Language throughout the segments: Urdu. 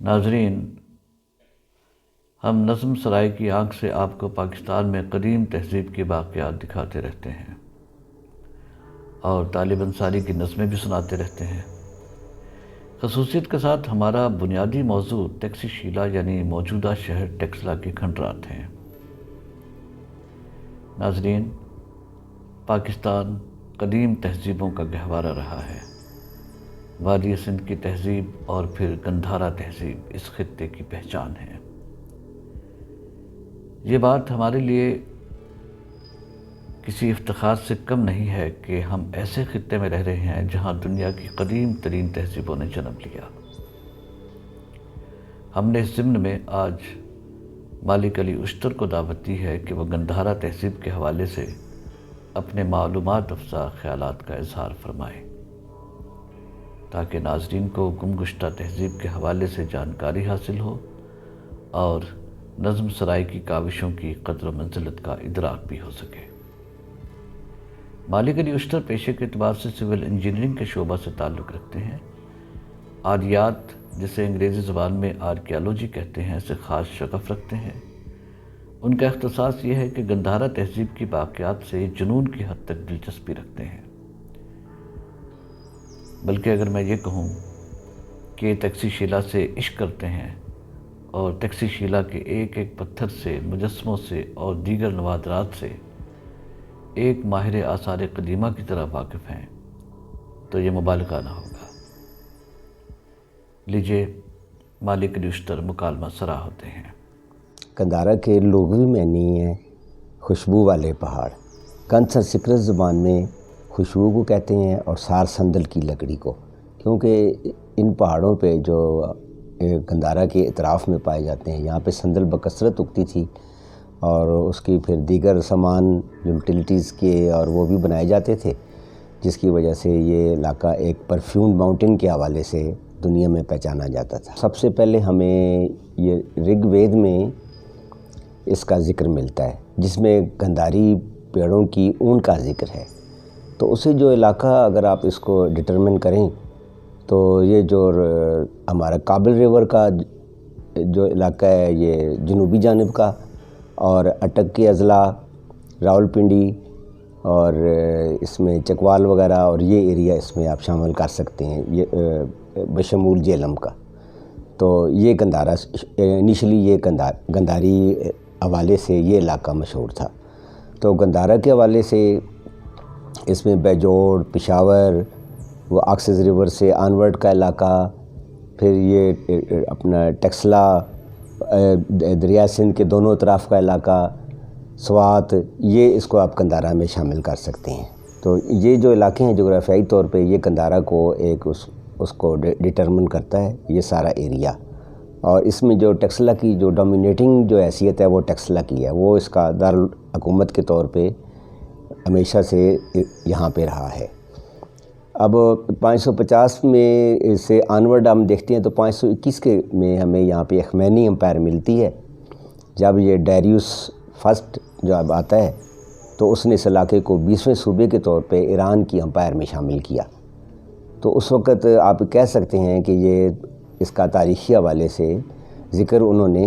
ناظرین، ہم نظم سرائی کی آنکھ سے آپ کو پاکستان میں قدیم تہذیب کے واقعات دکھاتے رہتے ہیں اور طالب انصاری کی نظمیں بھی سناتے رہتے ہیں۔ خصوصیت کے ساتھ ہمارا بنیادی موضوع ٹیکسی شیلا یعنی موجودہ شہر ٹیکسلا کے کھنڈرات ہیں۔ ناظرین، پاکستان قدیم تہذیبوں کا گہوارہ رہا ہے۔ وادی سندھ کی تہذیب اور پھر گندھارا تہذیب اس خطے کی پہچان ہے۔ یہ بات ہمارے لیے کسی افتخار سے کم نہیں ہے کہ ہم ایسے خطے میں رہ رہے ہیں جہاں دنیا کی قدیم ترین تہذیبوں نے جنم لیا۔ ہم نے اس ضمن میں آج مالک علی اشتر کو دعوت دی ہے کہ وہ گندھارا تہذیب کے حوالے سے اپنے معلومات افزا خیالات کا اظہار فرمائے، تاکہ ناظرین کو گمگشتہ تہذیب کے حوالے سے جانکاری حاصل ہو اور نظم سرائی کی کاوشوں کی قدر و منزلت کا ادراک بھی ہو سکے۔ مالک علی اشتر پیشے کے اعتبار سے سول انجینئرنگ کے شعبہ سے تعلق رکھتے ہیں۔ آریات، جسے انگریزی زبان میں آرکیالوجی کہتے ہیں، سے خاص شغف رکھتے ہیں۔ ان کا اختصاص یہ ہے کہ گندھارا تہذیب کی باقیات سے جنون کی حد تک دلچسپی رکھتے ہیں۔ بلکہ اگر میں یہ کہوں کہ ٹیکسی شیلا سے عشق کرتے ہیں اور ٹیکسی شیلا کے ایک ایک پتھر سے، مجسموں سے اور دیگر نوادرات سے ایک ماہر آثار قدیمہ کی طرح واقف ہیں، تو یہ مبالغہ نہ ہوگا۔ لیجئے مالک علی اشتر مکالمہ سرا ہوتے ہیں۔ گندھارا کے لغوی معنی ہے خوشبو والے پہاڑ۔ کنڑ سنسکرت زبان میں خوشبو کو کہتے ہیں اور سار سندل کی لکڑی کو، کیونکہ ان پہاڑوں پہ جو گندھارا کے اطراف میں پائے جاتے ہیں، یہاں پہ سندل بکثرت اگتی تھی اور اس کی پھر دیگر سامان یوٹیلیٹیز کے اور وہ بھی بنائے جاتے تھے، جس کی وجہ سے یہ علاقہ ایک پرفیوم ماؤنٹین کے حوالے سے دنیا میں پہچانا جاتا تھا۔ سب سے پہلے ہمیں یہ رگ وید میں اس کا ذکر ملتا ہے، جس میں گندھاری پیڑوں کی اون کا ذکر ہے۔ تو اسے جو علاقہ اگر آپ اس کو ڈٹرمن کریں تو یہ جو ہمارا کابل ریور کا جو علاقہ ہے، یہ جنوبی جانب کا، اور اٹک کے اضلاع، راولپنڈی اور اس میں چکوال وغیرہ اور یہ ایریا اس میں آپ شامل کر سکتے ہیں، یہ بشمول جہلم کا۔ تو یہ گندھارا انیشلی یہ گندھاری حوالے سے یہ علاقہ مشہور تھا۔ تو گندھارا کے حوالے سے اس میں بیجوڑ، پشاور، وہ آکسس ریور سے آنورڈ کا علاقہ، پھر یہ اپنا ٹیکسلا، دریا سندھ کے دونوں طرف کا علاقہ، سوات، یہ اس کو آپ گندھارا میں شامل کر سکتے ہیں۔ تو یہ جو علاقے ہیں جغرافیائی طور پہ، یہ گندھارا کو ایک اس کو ڈٹرمن کرتا ہے، یہ سارا ایریا۔ اور اس میں جو ٹیکسلا کی جو ڈومینیٹنگ جو حیثیت ہے وہ ٹیکسلا کی ہے، وہ اس کا دارالحکومت کے طور پہ ہمیشہ سے یہاں پہ رہا ہے۔ اب 550 میں سے آنورڈ ہم دیکھتے ہیں تو 521 کے میں ہمیں یہاں پہ اخمینی امپائر ملتی ہے۔ جب یہ ڈیریوس فرسٹ جو اب آتا ہے تو اس نے اس علاقے کو 20ویں صوبے کے طور پہ ایران کی امپائر میں شامل کیا۔ تو اس وقت آپ کہہ سکتے ہیں کہ یہ اس کا تاریخی حوالے سے ذکر انہوں نے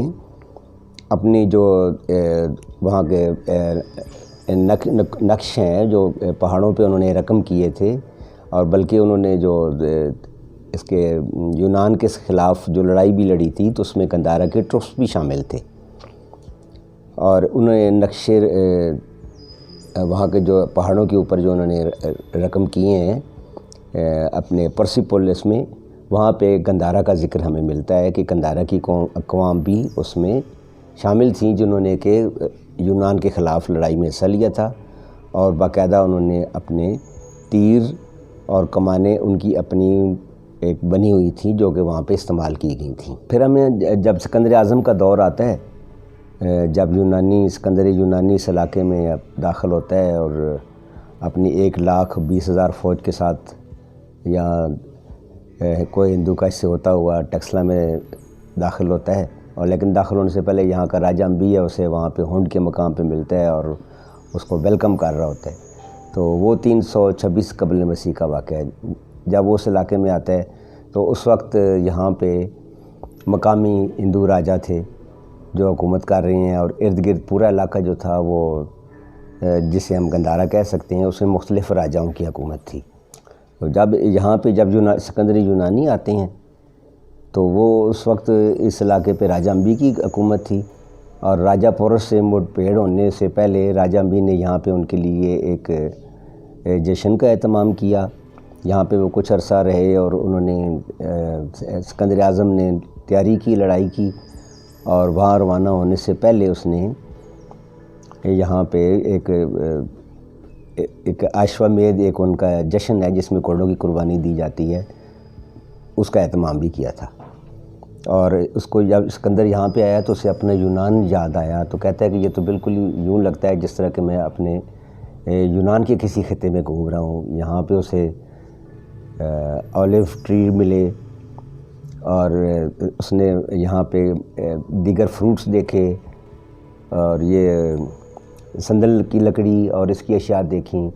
اپنی جو وہاں کے نقش ہیں جو پہاڑوں پہ انہوں نے رقم کیے تھے، اور بلکہ انہوں نے جو اس کے یونان کے خلاف جو لڑائی بھی لڑی تھی تو اس میں گندھارا کے ٹروپس بھی شامل تھے، اور انہوں نے نقشے وہاں کے جو پہاڑوں کے اوپر جو انہوں نے رقم کیے ہیں اپنے پرسیپولس میں، وہاں پہ گندھارا کا ذکر ہمیں ملتا ہے کہ گندھارا کی اقوام بھی اس میں شامل تھیں جنہوں نے کہ یونان کے خلاف لڑائی میں حصہ لیا تھا، اور باقاعدہ انہوں نے اپنے تیر اور کمانیں ان کی اپنی ایک بنی ہوئی تھیں جو کہ وہاں پہ استعمال کی گئی تھیں۔ پھر ہمیں جب سکندر اعظم کا دور آتا ہے، جب سکندر یونانی اس علاقے میں داخل ہوتا ہے اور اپنی 1,20,000 فوج کے ساتھ یا کوئی ہندو کا اس سے ہوتا ہوا ٹیکسلا میں داخل ہوتا ہے، اور لیکن داخل ہونے سے پہلے یہاں کا راجہ امبی ہے اسے وہاں پہ ہونڈ کے مقام پہ ملتا ہے اور اس کو ویلکم کر رہا ہوتا ہے۔ تو وہ 326 قبل مسیح کا واقعہ ہے۔ جب وہ اس علاقے میں آتا ہے تو اس وقت یہاں پہ مقامی ہندو راجا تھے جو حکومت کر رہے ہیں، اور ارد گرد پورا علاقہ جو تھا وہ جسے ہم گندھارا کہہ سکتے ہیں، اس میں مختلف راجاؤں کی حکومت تھی۔ تو جب یہاں پہ جب سکندری یونانی آتے ہیں تو وہ اس وقت اس علاقے پہ راجہ امبی کی حکومت تھی، اور راجہ پورس سے مڑپیڑ ہونے سے پہلے راجہ امبی نے یہاں پہ ان کے لیے ایک جشن کا اہتمام کیا۔ یہاں پہ وہ کچھ عرصہ رہے اور انہوں نے سکندر اعظم نے تیاری کی، لڑائی کی، اور وہاں روانہ ہونے سے پہلے اس نے یہاں پہ ایک عاشورہ ایک ان کا جشن ہے جس میں گھوڑوں کی قربانی دی جاتی ہے، اس کا اہتمام بھی کیا تھا۔ اور اس کو جب اسکندر یہاں پہ آیا تو اسے اپنا یونان یاد آیا، تو کہتا ہے کہ یہ تو بالکل یوں لگتا ہے جس طرح کہ میں اپنے یونان کے کسی خطے میں گھوم رہا ہوں۔ یہاں پہ اسے اولیو ٹری ملے، اور اس نے یہاں پہ دیگر فروٹس دیکھے، اور یہ سندل کی لکڑی اور اس کی اشیاء دیکھیں،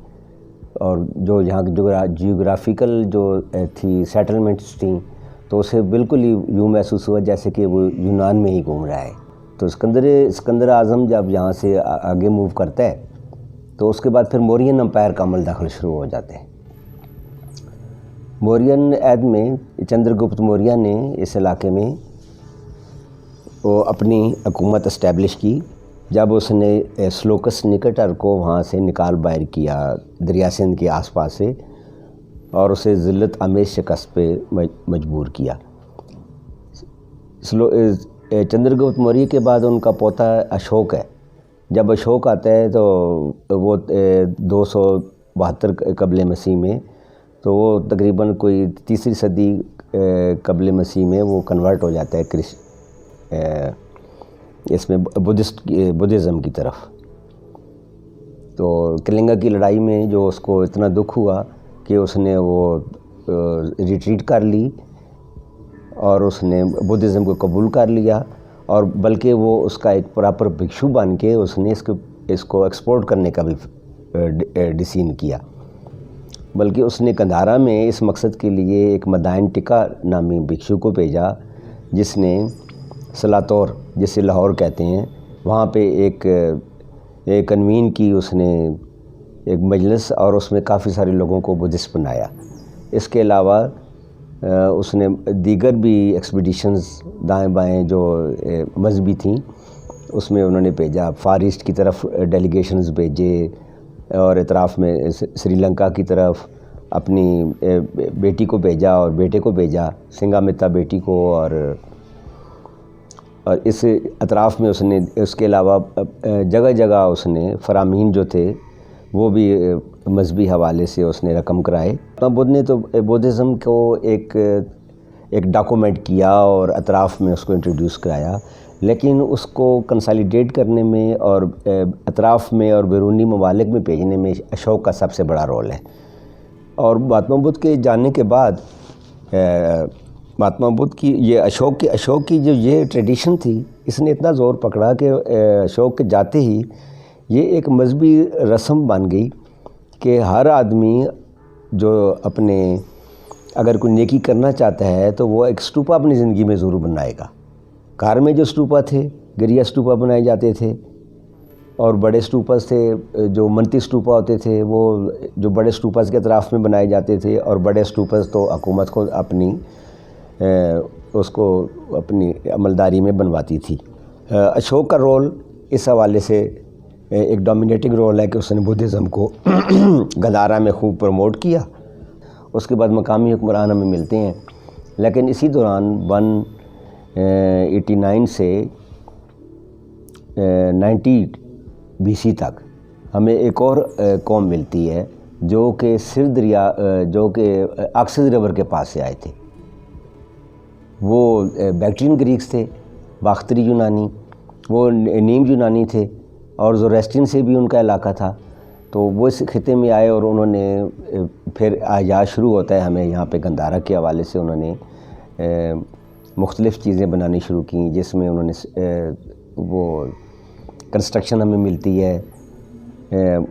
اور جو یہاں کی جیوگرافیکل جو تھی سیٹلمنٹس تھیں، تو اسے بالکل ہی یوں محسوس ہوا جیسے کہ وہ یونان میں ہی گھوم رہا ہے۔ تو اسکندر اعظم جب یہاں سے آگے موو کرتا ہے تو اس کے بعد پھر مورین امپائر کا عمل دخل شروع ہو جاتے ہیں۔ مورین عہد میں چندر گپت موریہ نے اس علاقے میں وہ اپنی حکومت اسٹیبلش کی جب اس نے سلوکس نکٹر کو وہاں سے نکال باہر کیا دریا سندھ کے آس پاس سے، اور اسے ذلت آمیز شکست پہ مجبور کیا۔ چندر گپت موریہ کے بعد ان کا پوتا اشوک ہے۔ جب اشوک آتا ہے تو وہ 272 قبل مسیح میں، تو وہ تقریباً کوئی 3 صدی قبل مسیح میں وہ کنورٹ ہو جاتا ہے اس میں بدھزم کی طرف۔ تو کلنگا کی لڑائی میں جو اس کو اتنا دکھ ہوا کہ اس نے وہ ریٹریٹ کر لی، اور اس نے بدھزم کو قبول کر لیا، اور بلکہ وہ اس کا ایک پراپر بھکشو بن کے اس نے اس کو ایکسپورٹ کرنے کا بھی ڈیسیژن کیا۔ بلکہ اس نے گندھارا میں اس مقصد کے لیے ایک مدائن ٹکا نامی بھکشو کو بھیجا، جس نے سلاتور جسے لاہور کہتے ہیں وہاں پہ ایک کنوین کی اس نے ایک مجلس، اور اس میں کافی سارے لوگوں کو بدھسٹ بنایا۔ اس کے علاوہ اس نے دیگر بھی ایکسپیڈیشنز دائیں بائیں جو مذہبی تھیں اس میں انہوں نے بھیجا، فار ایسٹ کی طرف ڈیلیگیشنز بھیجے، اور اطراف میں سری لنکا کی طرف اپنی بیٹی کو بھیجا اور بیٹے کو بھیجا، سنگامتا بیٹی کو، اور اس اطراف میں اس نے اس کے علاوہ جگہ جگہ اس نے فرامین جو تھے وہ بھی مذہبی حوالے سے اس نے رقم کرائے۔ بدھ نے تو بدھزم کو ایک ڈاکومنٹ کیا اور اطراف میں اس کو انٹروڈیوس کرایا، لیکن اس کو کنسالیڈیٹ کرنے میں اور اطراف میں اور بیرونی ممالک میں بھیجنے میں اشوک کا سب سے بڑا رول ہے۔ اور مہاتما بدھ کے جانے کے بعد مہاتما بدھ کی یہ اشوک کی جو یہ ٹریڈیشن تھی، اس نے اتنا زور پکڑا کہ اشوک کے جاتے ہی یہ ایک مذہبی رسم بن گئی کہ ہر آدمی جو اگر کوئی نیکی کرنا چاہتا ہے تو وہ ایک اسٹوپا اپنی زندگی میں ضرور بنائے گا۔ گھر میں جو اسٹوپا تھے گریا اسٹوپا بنائے جاتے تھے، اور بڑے اسٹوپس تھے جو منتی اسٹوپا ہوتے تھے وہ جو بڑے اسٹوپس کے اطراف میں بنائے جاتے تھے، اور بڑے اسٹوپس تو حکومت کو اپنی عملداری میں بنواتی تھی۔ اشوک کا رول اس حوالے سے ایک ڈومینیٹنگ رول ہے کہ اس نے بدھزم کو گندھارا میں خوب پروموٹ کیا۔ اس کے بعد مقامی حکمران ہمیں ملتے ہیں، لیکن اسی دوران 189 سے 90 BC تک ہمیں ایک اور قوم ملتی ہے جو کہ جو کہ آکسس ریور کے پاس سے آئے تھے۔ وہ بیکٹرین گریکس تھے، باختری یونانی، وہ نیم یونانی تھے، اور زوریسٹرین سے بھی ان کا علاقہ تھا۔ تو وہ اس خطے میں آئے اور انہوں نے پھر آغاز شروع ہوتا ہے ہمیں یہاں پہ گندھارا کے حوالے سے انہوں نے مختلف چیزیں بنانی شروع کیں، جس میں انہوں نے وہ کنسٹرکشن ہمیں ملتی ہے،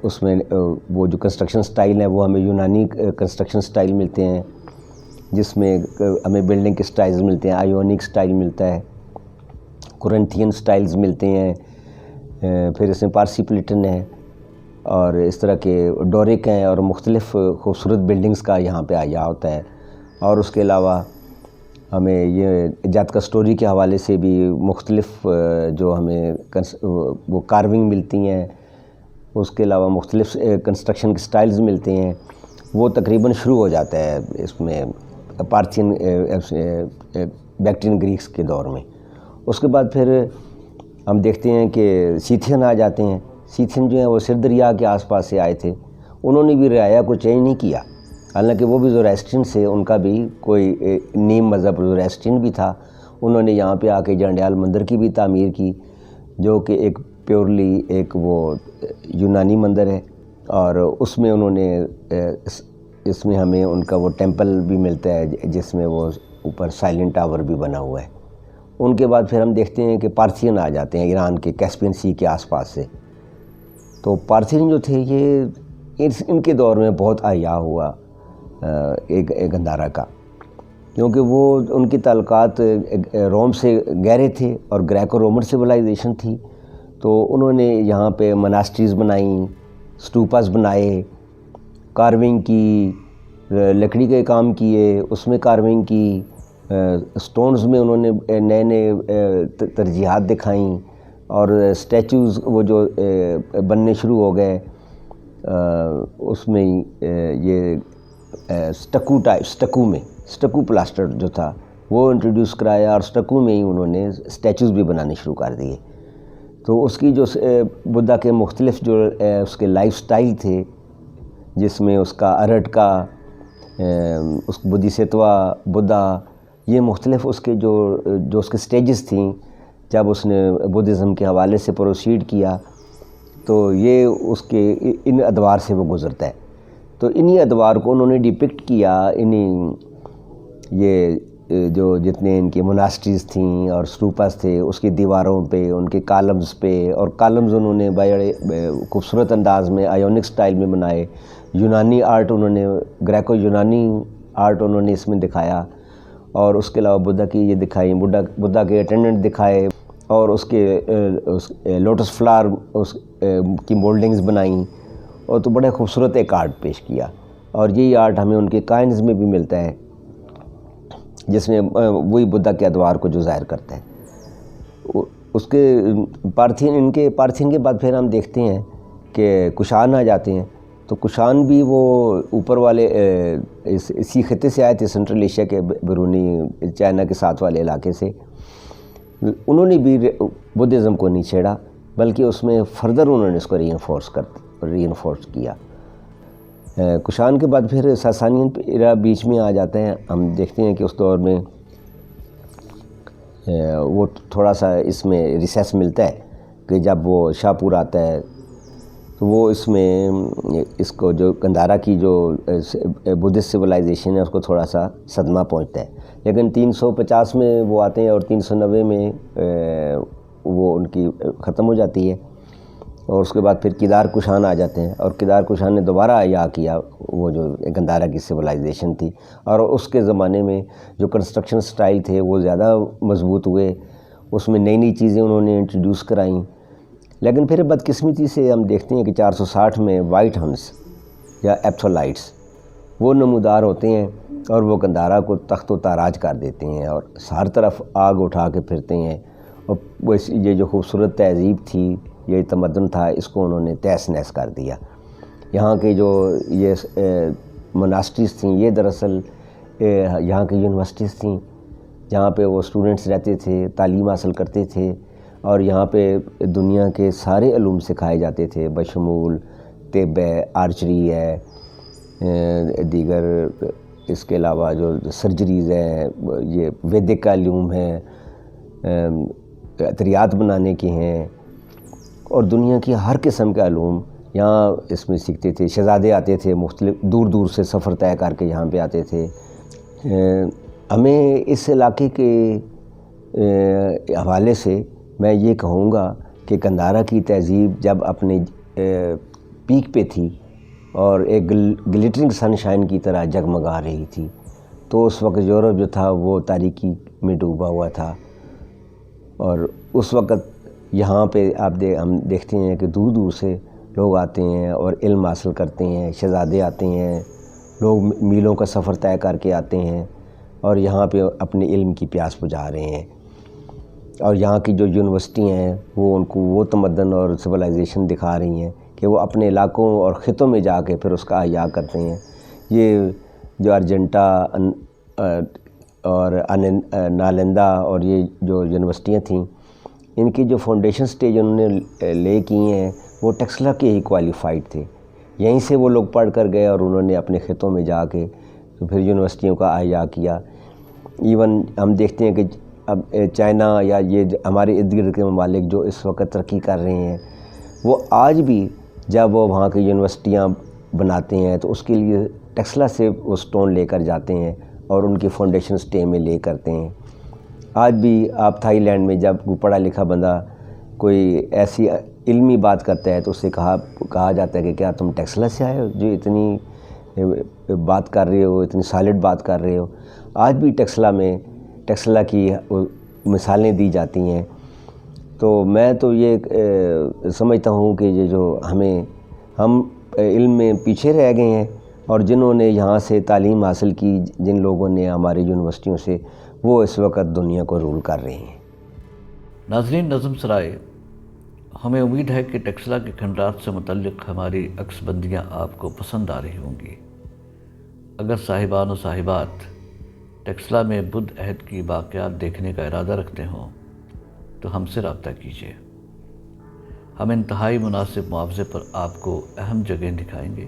اس میں وہ جو کنسٹرکشن سٹائل ہے وہ ہمیں یونانی کنسٹرکشن سٹائل ملتے ہیں۔ جس میں ہمیں بلڈنگ کے سٹائلز ملتے ہیں، آئیونک سٹائل ملتا ہے، کورنتھین سٹائلز ملتے ہیں، پھر اس میں پارسی پلیٹن ہے اور اس طرح کے ڈورک ہیں اور مختلف خوبصورت بلڈنگز کا یہاں پہ آیا ہوتا ہے۔ اور اس کے علاوہ ہمیں یہ جاٹکا سٹوری کے حوالے سے بھی مختلف جو ہمیں وہ کارونگ ملتی ہیں، اس کے علاوہ مختلف کنسٹرکشن کے سٹائلز ملتے ہیں، وہ تقریباً شروع ہو جاتا ہے اس میں پارتھین بیکٹرین گریکس کے دور میں۔ اس کے بعد پھر ہم دیکھتے ہیں کہ سیتھین آ جاتے ہیں۔ سیتھین جو ہیں وہ سر دریا کے آس پاس سے آئے تھے، انہوں نے بھی رعایا کو چینج نہیں کیا، حالانکہ وہ بھی زوریسٹرین سے، ان کا بھی کوئی نیم مذہب زوریسٹرین بھی تھا۔ انہوں نے یہاں پہ آ کے جنڈیال مندر کی بھی تعمیر کی، جو کہ ایک پیورلی ایک وہ یونانی مندر ہے، اور اس میں انہوں نے اس میں ہمیں ان کا وہ ٹیمپل بھی ملتا ہے جس میں وہ اوپر سائلنٹ ٹاور بھی بنا ہوا ہے۔ ان کے بعد پھر ہم دیکھتے ہیں کہ پارتھین آ جاتے ہیں ایران کے کیسپین سی کے آس پاس سے۔ تو پارتھین جو تھے یہ ان کے دور میں بہت احیا ہوا ایک گندھارا کا، کیونکہ وہ ان کے تعلقات روم سے گہرے تھے اور گریکو رومن سویلائزیشن تھی، تو انہوں نے یہاں پہ مناسٹریز بنائیں، سٹوپاز بنائے، کارونگ کی، لکڑی کے کام کیے، اس میں کارونگ کی، سٹونز میں انہوں نے نئے نئے ترجیحات دکھائیں، اور سٹیچوز وہ جو بننے شروع ہو گئے اس میں یہ سٹکو پلاسٹر جو تھا وہ انٹروڈیوس کرایا، اور سٹکو میں ہی انہوں نے سٹیچوز بھی بنانے شروع کر دیے۔ تو اس کی جو بدھا کے مختلف جو اس کے لائف سٹائل تھے، جس میں اس کا ارٹ کا، اس بدھی ستوا، بدھا، یہ مختلف اس کے جو اس کے سٹیجز تھیں جب اس نے بدھزم کے حوالے سے پروسیڈ کیا، تو یہ اس کے ان ادوار سے وہ گزرتا ہے۔ تو انہی ادوار کو انہوں نے ڈپکٹ کیا، یہ جو جتنے ان کی مناسٹریز تھیں اور سٹوپاس تھے، اس کی دیواروں پہ، ان کے کالمز پہ، اور کالمز انہوں نے بڑے خوبصورت انداز میں آئیونک سٹائل میں بنائے۔ یونانی آرٹ انہوں نے، گریکو یونانی آرٹ انہوں نے اس میں دکھایا، اور اس کے علاوہ بدھا کی یہ دکھائی، بدھا کے اٹینڈنٹ دکھائے، اور اس کے لوٹس فلاور اس کی مولڈنگز بنائیں، اور تو بڑے خوبصورت ایک آرٹ پیش کیا۔ اور یہی آرٹ ہمیں ان کے کائنز میں بھی ملتا ہے، جس میں وہی بدھا کے ادوار کو جو ظاہر کرتا ہے۔ اس کے پارتھین کے بعد پھر ہم دیکھتے ہیں کہ کشان آ جاتے ہیں۔ تو کشان بھی وہ اوپر والے اسی خطے سے آئے تھے، سنٹرل ایشیا کے بیرونی چائنا کے ساتھ والے علاقے سے۔ انہوں نے بھی بدھزم کو نہیں چھیڑا، بلکہ اس میں فردر انہوں نے اس کو ری انفورس کیا۔ کشان کے بعد پھر ساسانین ایرا بیچ میں آ جاتے ہیں۔ ہم دیکھتے ہیں کہ اس دور میں وہ تھوڑا سا اس میں ریسیس ملتا ہے کہ جب وہ شاپور آتا ہے تو وہ اس میں اس کو جو گندھارا کی جو بدھسٹ سویلائزیشن ہے اس کو تھوڑا سا صدمہ پہنچتا ہے، لیکن 350 میں وہ آتے ہیں اور 390 میں وہ ان کی ختم ہو جاتی ہے۔ اور اس کے بعد پھر کیدار کشان آ جاتے ہیں، اور کیدار کشان نے دوبارہ احیا کیا وہ جو گندھارا کی سویلائزیشن تھی، اور اس کے زمانے میں جو کنسٹرکشن سٹائل تھے وہ زیادہ مضبوط ہوئے، اس میں نئی نئی چیزیں انہوں نے انٹروڈیوس کرائیں۔ لیکن پھر بدقسمتی سے ہم دیکھتے ہیں کہ 460 میں وائٹ ہنس یا ایپتھولائٹس وہ نمودار ہوتے ہیں، اور وہ گندھارا کو تخت و تاراج کر دیتے ہیں، اور ہر طرف آگ اٹھا کے پھرتے ہیں، اور یہ جو خوبصورت تہذیب تھی، یہ تمدن تھا، اس کو انہوں نے تہس نہس کر دیا۔ یہاں کے جو یہ مناسٹریز تھیں، یہ دراصل یہاں کی یونیورسٹیز تھیں جہاں پہ وہ اسٹوڈنٹس رہتے تھے، تعلیم حاصل کرتے تھے، اور یہاں پہ دنیا کے سارے علوم سکھائے جاتے تھے، بشمول طب ہے، آرچری ہے، دیگر اس کے علاوہ جو سرجریز ہیں، یہ ویدک کا علوم ہے، عطریات بنانے کے ہیں، اور دنیا کی ہر قسم کے علوم یہاں اس میں سیکھتے تھے۔ شہزادے آتے تھے، مختلف دور دور سے سفر طے کر کے یہاں پہ آتے تھے۔ ہمیں اس علاقے کے حوالے سے میں یہ کہوں گا کہ گندھارا کی تہذیب جب اپنے پیک پہ تھی اور ایک گلیٹرنگ سن شائن کی طرح جگمگا رہی تھی، تو اس وقت یورپ جو تھا وہ تاریکی میں ڈوبا ہوا تھا، اور اس وقت یہاں پہ ہم دیکھتے ہیں کہ دور دور سے لوگ آتے ہیں اور علم حاصل کرتے ہیں، شہزادے آتے ہیں، لوگ میلوں کا سفر طے کر کے آتے ہیں اور یہاں پہ اپنے علم کی پیاس بجھا رہے ہیں، اور یہاں کی جو یونیورسٹی ہیں وہ ان کو وہ تمدن اور سویلائزیشن دکھا رہی ہیں کہ وہ اپنے علاقوں اور خطوں میں جا کے پھر اس کا احیاء کرتے ہیں۔ یہ جو ارجنٹا اور نالندہ اور یہ جو یونیورسٹیاں تھیں، ان کی جو فاؤنڈیشن سٹیج انہوں نے لے کی ہیں وہ ٹیکسلا کے ہی کوالیفائڈ تھے، یہیں سے وہ لوگ پڑھ کر گئے اور انہوں نے اپنے خطوں میں جا کے تو پھر یونیورسٹیوں کا احیاء کیا۔ ایون ہم دیکھتے ہیں کہ اب چائنا یا یہ ہمارے ارد گرد کے ممالک جو اس وقت ترقی کر رہے ہیں، وہ آج بھی جب وہ وہاں کی یونیورسٹیاں بناتے ہیں تو اس کے لیے ٹیکسلا سے وہ سٹون لے کر جاتے ہیں اور ان کی فاؤنڈیشن سٹے میں لے کرتے ہیں۔ آج بھی آپ تھائی لینڈ میں جب کوئی پڑھا لکھا بندہ کوئی ایسی علمی بات کرتا ہے تو اس سے کہا جاتا ہے کہ کیا تم ٹیکسلا سے آئے ہو جو اتنی بات کر رہے ہو، اتنی سالڈ بات کر رہے ہو۔ آج بھی ٹیکسلا کی مثالیں دی جاتی ہیں۔ تو میں تو یہ سمجھتا ہوں کہ یہ جو ہم علم میں پیچھے رہ گئے ہیں، اور جنہوں نے یہاں سے تعلیم حاصل کی، جن لوگوں نے ہماری یونیورسٹیوں سے، وہ اس وقت دنیا کو رول کر رہے ہیں۔ ناظرین، نظم سرائے، ہمیں امید ہے کہ ٹیکسلا کے کھنڈرات سے متعلق ہماری عکس بندیاں آپ کو پسند آ رہی ہوں گی۔ اگر صاحبان و صاحبات ٹیکسلا میں بدھ عہد کی باقیات دیکھنے کا ارادہ رکھتے ہوں تو ہم سے رابطہ کیجیے۔ ہم انتہائی مناسب معاوضے پر آپ کو اہم جگہیں دکھائیں گے۔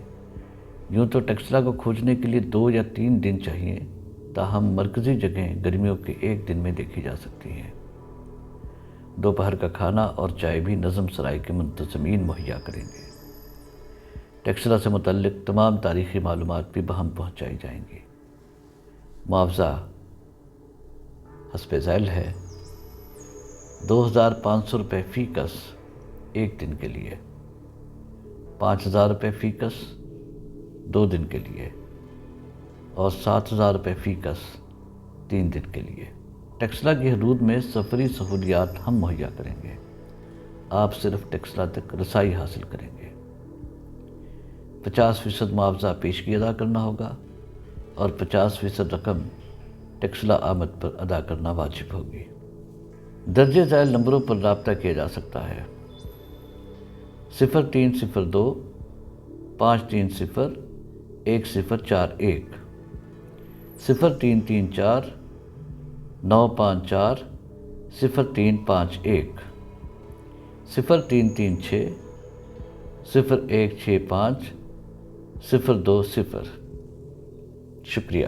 یوں تو ٹیکسلا کو کھوجنے کے لیے 2 یا 3 دن چاہیے، تاہم مرکزی جگہیں گرمیوں کے 1 دن میں دیکھی جا سکتی ہیں۔ دوپہر کا کھانا اور چائے بھی نظم سرائی کے منتظمین مہیا کریں گے۔ ٹیکسلا سے متعلق تمام تاریخی معلومات بھی بہم پہنچائی جائیں گی۔ معاوضہ حسب ذیل ہے: 2500 روپے فی کس 1 دن کے لیے، 5000 روپے فی کس 2 دن کے لیے، اور 7000 روپے فی کس 3 دن کے لیے۔ ٹیکسلا کی حدود میں سفری سہولیات ہم مہیا کریں گے۔ آپ صرف ٹیکسلا تک رسائی حاصل کریں گے۔ 50% معاوضہ پیشگی ادا کرنا ہوگا اور 50% رقم ٹیکسلا آمد پر ادا کرنا واجب ہوگی۔ درج ذیل نمبروں پر رابطہ کیا جا سکتا ہے: 0302 530 1041، 0334 954 0351، 0336 0165 020۔ شکریہ۔